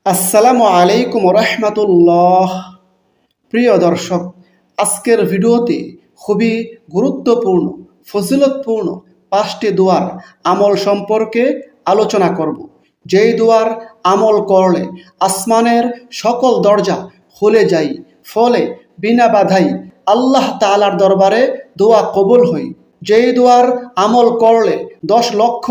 আসসালামু আলাইকুম রহমতুল্লাহ। প্রিয় দর্শক, আজকের ভিডিওতে খুবই গুরুত্বপূর্ণ ফজিলতপূর্ণ 5টি দোয়ার আমল সম্পর্কে আলোচনা করব। যেই দোয়ার আমল করলে আসমানের সকল দরজা খুলে যায়, ফলে বিনা বাধাই আল্লাহ তাআলার দরবারে দোয়া কবুল হয়। যেই দোয়ার আমল করলে 10 লক্ষ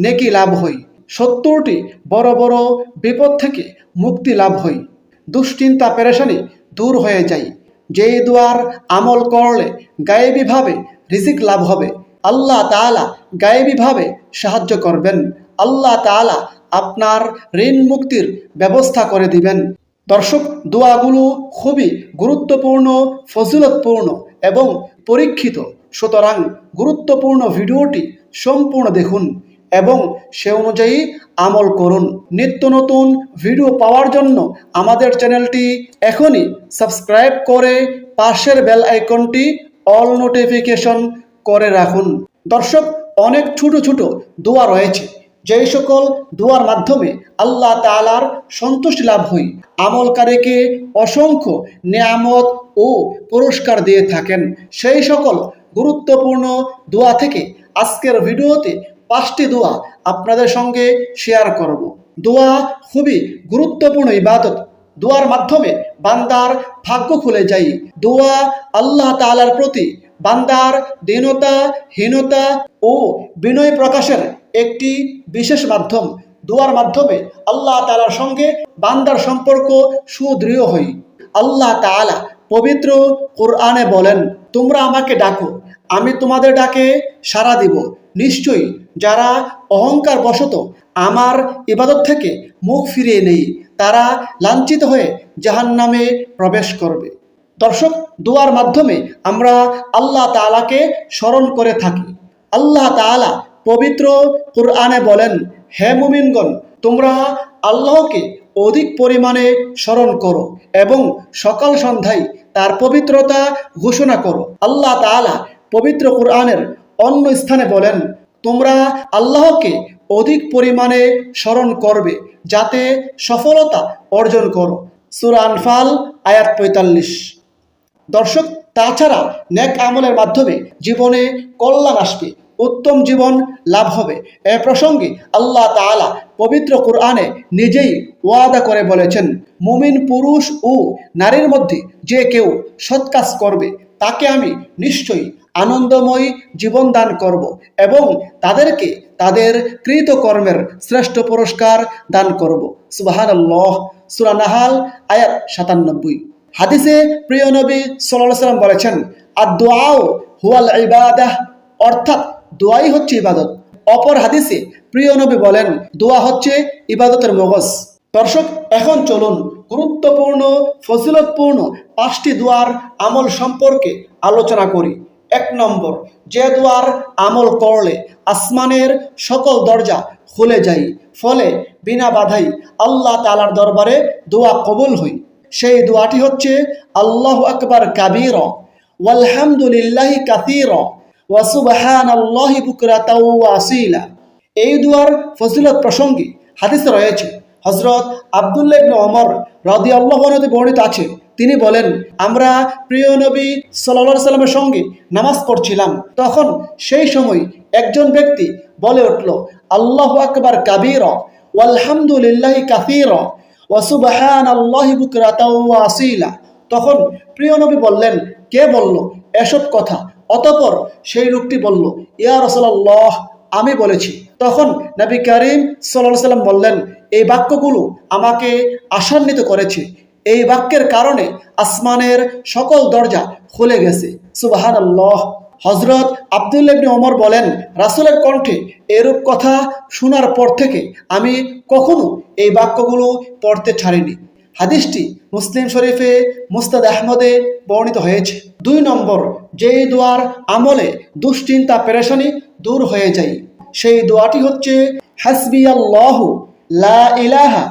নেকি লাভ হয়, 70টি বড় বড় বিপদ থেকে মুক্তি লাভ হয়, দুশ্চিন্তা পেরেশানি দূর হয়ে যায়। যেই দোয়ার আমল করলে গায়েবীভাবে রিজিক লাভ হবে, আল্লাহ তাআলা গায়েবীভাবে সাহায্য করবেন, আল্লাহ তাআলা আপনার ঋণ মুক্তির ব্যবস্থা করে দিবেন। দর্শক, দোয়াগুলো খুবই গুরুত্বপূর্ণ, ফজিলতপূর্ণ এবং পরীক্ষিত। সুতরাং গুরুত্বপূর্ণ ভিডিওটি সম্পূর্ণ দেখুন এবং সে অনুযায়ী আমল করুন। নিত্য নতুন ভিডিও পাওয়ার জন্য আমাদের চ্যানেলটি এখনই সাবস্ক্রাইব করে পাশের বেল আইকনটি অল নোটিফিকেশন করে রাখুন। দর্শক, অনেক ছোট ছোট দোয়া রয়েছে, যেই সকল দোয়ার মাধ্যমে আল্লাহ তাআলার সন্তুষ্টি লাভ হয়, আমলকারীকে অসংখ্য নেয়ামত ও পুরস্কার দিয়ে থাকেন। সেই সকল গুরুত্বপূর্ণ দোয়া থেকে আজকের ভিডিওতে 5টি দোয়া আপনাদের সঙ্গে শেয়ার করব। দোয়া খুবই গুরুত্বপূর্ণ ইবাদত। দোয়ার মাধ্যমে বান্দার ভাগ্য খুলে যায়। দোয়া আল্লাহ তাআলার প্রতি বান্দার দীনতা, হীনতা ও বিনয় প্রকাশের একটি বিশেষ মাধ্যম। দোয়ার মাধ্যমে আল্লাহ তাআলার সঙ্গে বান্দার সম্পর্ক সুদৃঢ় হয়। আল্লাহ তাআলা পবিত্র কোরআনে বলেন, তোমরা আমাকে ডাকো, আমি তোমাদের ডাকে সাড়া দিব। নিশ্চয়ই যারা অহংকার বশত আমার ইবাদত থেকে মুখ ফিরিয়ে নেই, তারা লাঞ্ছিত হয়ে জাহান্নামে প্রবেশ করবে। দর্শক, দোয়ার মাধ্যমে আমরা আল্লাহ তাআলাকে স্মরণ করে থাকি। আল্লাহ তাআলা পবিত্র কোরআনে বলেন, হে মুমিনগণ, তোমরা আল্লাহকে অধিক পরিমাণে স্মরণ করো এবং সকাল সন্ধ্যায় তার পবিত্রতা ঘোষণা করো। আল্লাহ তাআলা পবিত্র কোরআনের অন্য স্থানে বলেন, তোমরা আল্লাহকে অধিক পরিমাণে স্মরণ করবে যাতে সফলতা অর্জন করো। সূরা আনফাল আয়াত 45। দর্শক, তাছাড়া নেক আমলের মাধ্যমে জীবনে কল্যাণ আসবে, উত্তম জীবন লাভ হবে। এ প্রসঙ্গে আল্লাহ তাআলা পবিত্র কোরআনে নিজেই ওয়াদা করে বলেছেন, মুমিন পুরুষ ও নারীর মধ্যে যে কেউ সৎ কাজ করবে তাকে আমি নিশ্চয়ই আনন্দময় জীবন দান করব এবং তাদেরকে তাদের কৃতকর্মের শ্রেষ্ঠ পুরস্কার দান করব। সুবহানাল্লাহ। সূরা নাহাল আয়াত 97। হাদিসে প্রিয় নবী সাল্লাল্লাহু আলাইহি ওয়াসাল্লাম বলেছেন, আদ-দুআউ হুয়াল ইবাদাহ, অর্থাৎ দোয়াই হচ্ছে ইবাদত। অপর হাদিসে প্রিয় নবী বলেন, দোয়া হচ্ছে ইবাদতের মগজ। দর্শক, এখন চলুন গুরুত্বপূর্ণ ফজিলতপূর্ণ 5টি দোয়ার আমল সম্পর্কে আলোচনা করি। 1 নম্বর, যে দোয়ার আমল করলে আসমানের সকল দরজা খুলে যায়, ফলে বিনা বাধাই আল্লাহ তাআলার দরবারে দোয়া কবুল হয়, সেই দোয়াটি হচ্ছে, আল্লাহু আকবার কাবীরা ওয়ালহামদুলিল্লাহি কাসীরা ওয়া সুবহানাল্লাহি বুকরাতাও ওয়া আসীলা। এই দোয়ার ফজিলত প্রসঙ্গে হাদিসে রয়েছে, হযরত আব্দুল্লাহ ইবনে ওমর রাদিয়াল্লাহু আনহু বর্ণিত আছে, তিনি বলেন, আমরা প্রিয় নবী সাল্লাল্লাহু আলাইহি সাল্লামের সঙ্গে নামাজ পড়ছিলাম। তখন সেই সময় একজন ব্যক্তি বলে উঠল, আল্লাহু আকবার কাবীরা ওয়ালহামদুলিল্লাহি কাসীরা ওয়া সুবহানাল্লাহি বুকরাতাও ওয়া আসীলা। তখন প্রিয় নবী বললেন, কে বলল এসব কথা? অতঃপর সেই লোকটি বলল, ইয়া রাসূলুল্লাহ, আমি বলেছি। তখন নবী করিম সাল্লাল্লাহু আলাইহি সাল্লাম বললেন, এই বাক্যগুলো আমাকে আশান্বিত করেছে। এই বাক্যের কারণে আসমানের সকল দরজা খুলে গেছে। সুবহানাল্লাহ। হযরত আব্দুল্লাহ ইবনে ওমর বলেন, রাসূলের কণ্ঠে এরূপ কথা শোনার পর থেকে আমি কখনো এই বাক্যগুলো পড়তে ছাড়িনি। হাদিসটি মুসলিম শরীফে, মুসনাদ আহমদে বর্ণিত হয়েছে। 2 নম্বর, যেই দোয়ার আমলে দুশ্চিন্তা পেরেশানি দূর হয়ে যায়, সেই দোয়াটি হচ্ছে, হাসবিয়াল্লাহু লা ইলাহা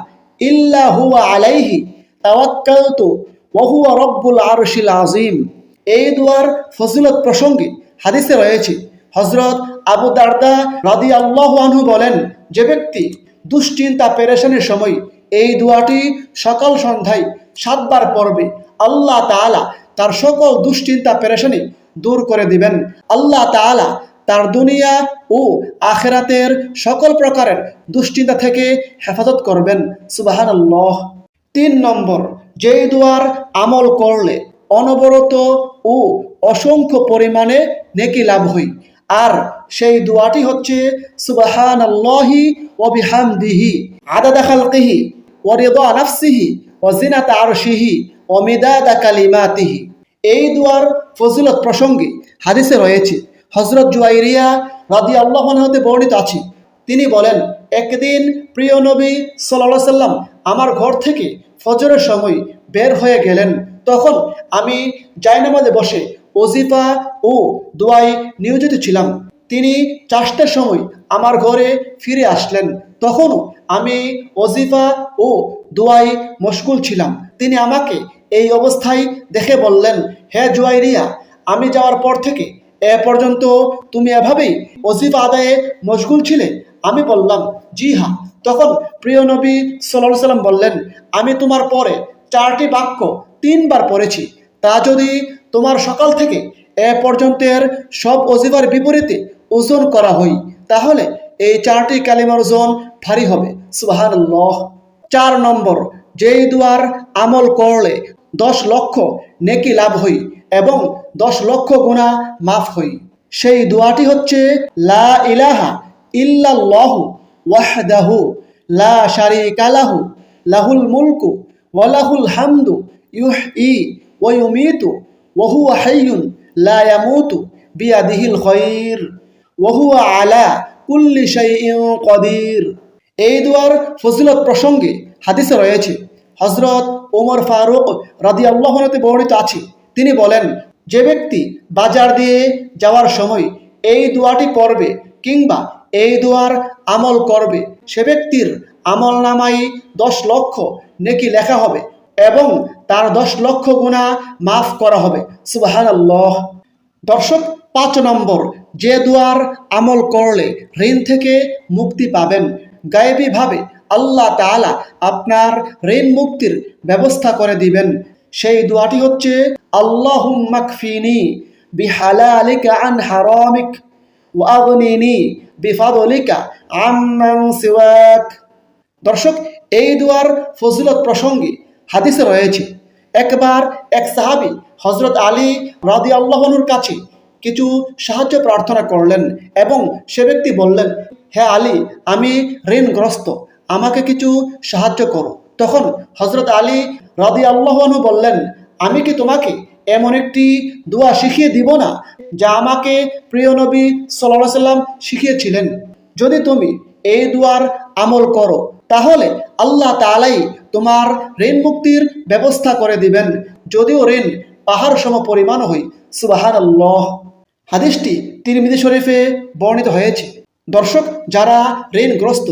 ইল্লা হুয়া আলাইহি তাওয়াক্কালতু ওয়া হুয়া রব্বুল আরশিল আযীম। এই দোয়ার ফজিলত প্রসঙ্গে হাদিসে রয়েছে, হযরত আবু দারদা রাদিয়াল্লাহু আনহু বলেন, যে ব্যক্তি দুশ্চিন্তা পেরেশানির সময় এই দোয়াটি সকাল সন্ধ্যায় 7 বার পড়বে। আল্লাহ তাআলা তার সকল দুশ্চিন্তা পেরেশানি দূর করে দিবেন। আল্লাহ তাআলা তার দুনিয়া ও আখিরাতের সকল প্রকারের দুশ্চিন্তা থেকে হেফাজত করবেন। সুবহানাল্লাহ। 3 নম্বর, যেই দোয়ার আমল করলে অনবরত ও অসংখ্য পরিমাণে নেকি লাভ হয়, আর সেই দোয়াটি হচ্ছে সুবহানাল্লাহি ওয়া বিহামদিহি আদাদা খালকিহি ওয়া রিদা নাফসিহি ওয়া জিনাতা আরশিহি ওয়া মিদাদা কালিমাতিহি। এই দোয়ার ফজিলত প্রসঙ্গে হাদিসে রয়েছে, হযরত জুয়াইরিয়া রাদিয়াল্লাহু আনহা হতে বর্ণিত আছে, তিনি বলেন, একদিন প্রিয় নবী সাল্লাল্লাহু আলাইহি সাল্লাম আমার ঘর থেকে ফজরের সময় বের হয়ে গেলেন। তখন আমি জায়নামাজে বসে ওজিফা ও দোয়ায় নিয়োজিত ছিলাম। তিনি 4টার সময় আমার ঘরে ফিরে আসলেন। তখনও আমি ওজিফা ও দোয়ায় মশগুল ছিলাম। তিনি আমাকে এই অবস্থায় দেখে বললেন, হে জুয়াইরিয়া, আমি যাওয়ার পর থেকে এ পর্যন্ত তুমি এভাবেই ওজিফা আদায়ে মশগুল ছিলে? আমি বললাম, জি হ্যাঁ। তখন প্রিয় নবী সাল্লাল্লাহু আলাইহি সাল্লাম বললেন, আমি তোমার পরে 4টি বাক্য 3 বার পড়েছি। তা যদি তোমার সকাল থেকে এ পর্যন্তের সব ওজিফার বিপরীতে ওজন করা হয়, তাহলে এই 4টি কালিমার ওজন ভারী হবে। সুবহানাল্লাহ। 4 নম্বর, যেই দুয়ার আমল করলে 10 লক্ষ নেকি লাভ হয় এবং 10 লক্ষ গুনাহ মাফ হয়, সেই দোয়াটি হচ্ছে লা ইলাহা ইল্লাল্লাহু ওয়াহদাহু লা শারীকা লাহু লাহুল মুলকু ওয়া লাহুল হামদু ইউহয়ী ওয়া ইউমীতু ওয়া হুয়া হাইয়্যুন লা ইয়ামুতু বিয়াদিহিল খায়র ওয়া হুয়া আলা কুল্লি শাইইন কাদির। এই দোয়ার ফজিলত প্রসঙ্গে হাদিসে রয়েছে, হযরত ওমর ফারুক রাদিয়াল্লাহু আনহু বর্ণিত আছে, তিনি বলেন, যে ব্যক্তি বাজার দিয়ে যাওয়ার সময় এই দোয়াটি পড়বে কিংবা এই দোয়ার আমল করবে, সে ব্যক্তির আমল নামায় 10 লক্ষ নেকি লেখা হবে এবং তার 10 লক্ষ গুনাহ মাফ করা হবে। সুবহানাল্লাহ। দর্শক, 5 নম্বর, যে দোয়ার আমল করলে ঋণ থেকে মুক্তি পাবেন। গায়েবীভাবে আল্লাহ তাআলা আপনার ঋণ মুক্তির ব্যবস্থা করে দিবেন। সেই দোয়াটি হচ্ছে আল্লাহুম্মা কফিনি বিহালালিকা আন হারামিক ওয়া আগনিনি বিফাদলিকা আম্মান সিওয়াক। দর্শক, এই দোয়ার ফজিলত প্রসঙ্গে হাদিসে রয়েছে, একবার এক সাহাবী হযরত আলী রাদিয়াল্লাহু আনহুর কাছে কিছু সাহায্য প্রার্থনা করলেন এবং সে ব্যক্তি বললেন, হে আলী, আমি ঋণগ্রস্ত, আমাকে কিছু সাহায্য করো। তখন হযরত আলী রাদিয়াল্লাহু আনহু বললেন, আমি কি তোমাকে এমন একটি দোয়া শিখিয়ে দিব না যা আমাকে প্রিয় নবী সাল্লাল্লাহু আলাইহি সাল্লাম শিখিয়েছিলেন? যদি তুমি এই দোয়ার আমল করো, তাহলে আল্লাহ তাআলাই তোমার ঋণ মুক্তির ব্যবস্থা করে দিবেন, যদিও ঋণ পাহাড় সম পরিমাণ হয়। সুবহানাল্লাহ। হাদিসটি তিরমিজি শরীফে বর্ণিত হয়েছে। দর্শক, যারা ঋণগ্রস্ত,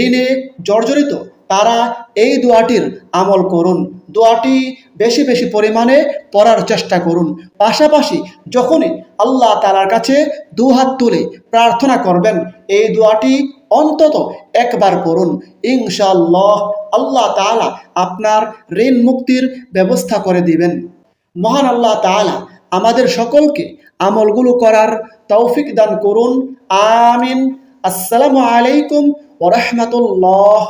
ঋণে জর্জরিত, তারা এই দোয়াটির আমল করুন। দোয়াটি বেশি বেশি পরিমাণে পড়ার চেষ্টা করুন। পাশাপাশি যখনই আল্লাহ তাআলার কাছে 2 হাত তুলে প্রার্থনা করবেন, এই দোয়াটি অন্তত একবার পড়ুন। ইনশাআল্লাহ আল্লাহ তাআলা আপনার ঋণ মুক্তির ব্যবস্থা করে দিবেন। মহান আল্লাহ তাআলা আমাদের সকলকে আমলগুলো করার তৌফিক দান করুন। আমিন। আসসালামু আলাইকুম ওয়া রাহমাতুল্লাহ।